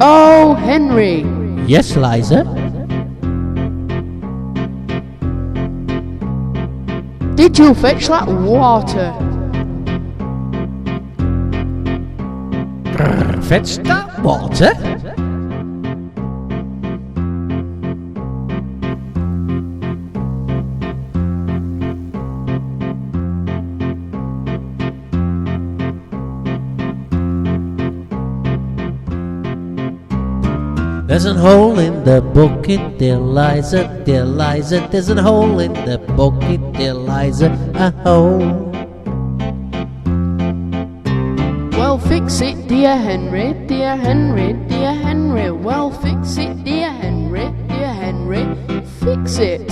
Oh, Henry. Yes, Liza? Did you fetch that water? Fetch that water? There's a hole in the bucket, dear Liza, dear Liza. There's a hole in the bucket, dear Liza, a hole. Well, fix it, dear Henry, dear Henry, dear Henry. Well, fix it, dear Henry, dear Henry. Fix it.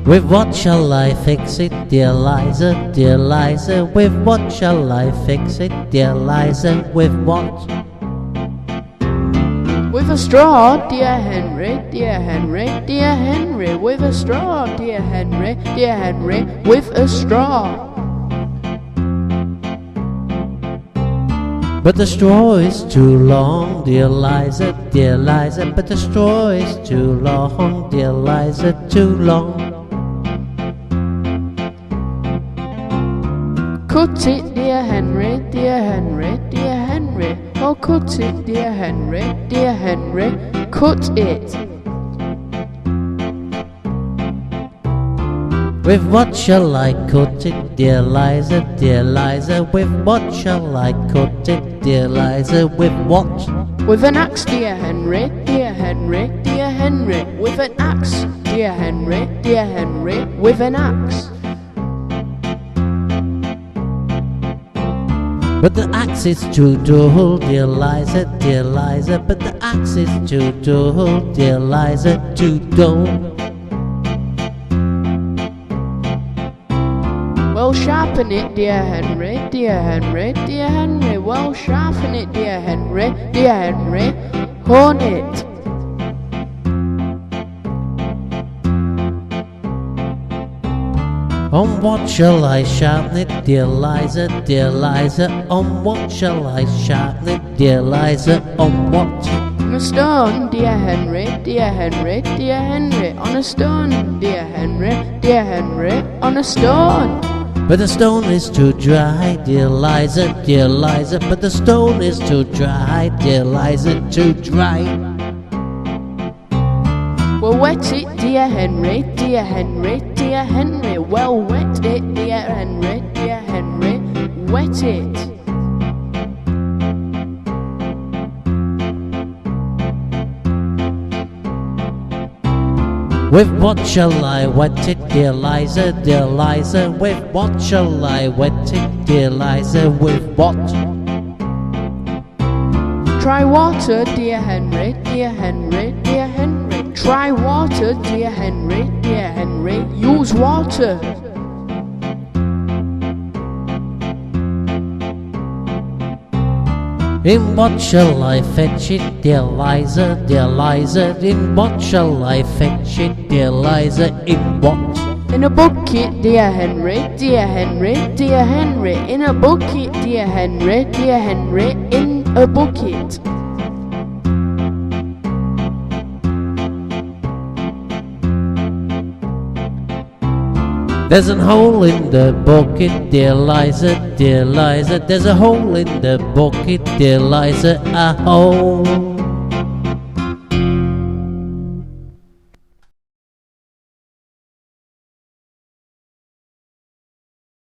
With what shall I fix it, dear Liza, dear Liza? With what shall I fix it, dear Liza? With what? With a straw, dear Henry, dear Henry, dear Henry. With a straw, dear Henry, dear Henry. With a straw. But the straw is too long, dear Liza, dear Liza. But the straw is too long, dear Liza, too long. Cut it, dear Henry, dear Henry, dear Henry. Oh, cut it, dear Henry, dear Henry. Cut it. With what shall I cut it, dear Liza, dear Liza? With what shall I cut it, dear Liza? With what? With an axe, dear Henry, dear Henry, dear Henry. With an axe, dear Henry, dear Henry. With an axe. But the axe is too dull, dear Liza, dear Liza. But the axe is too dull, dear Liza, too dull. Well, sharpen it, dear Henry, dear Henry, dear Henry. Well, sharpen it, dear Henry, dear Henry. Hone it. On what shall I sharpen it, dear Liza, dear Liza? On what shall I sharpen it, dear Liza? On what? On a stone, dear Henry, dear Henry, dear Henry. On a stone, dear Henry, dear Henry. On a stone. But the stone is too dry, dear Liza, dear Liza. But the stone is too dry, dear Liza, too dry. Well, wet it, dear Henry, dear Henry, dear Henry. Well, wet it, dear Henry, dear Henry. Wet it. With what shall I wet it, dear Liza, dear Liza? With what shall I wet it, dear Liza? With what? Try water, dear Henry, dear Henry, dear Henry. Try water, dear Henry, dear Henry. Use water. In what shall I fetch it, dear Liza, dear Liza? In what shall I fetch it, dear Liza? In what? In a bucket, dear Henry, dear Henry, dear Henry. In a bucket, dear Henry, dear Henry. In a bucket. There's a hole in the bucket, dear Liza, dear Liza. There's a hole in the bucket, dear Liza, a hole.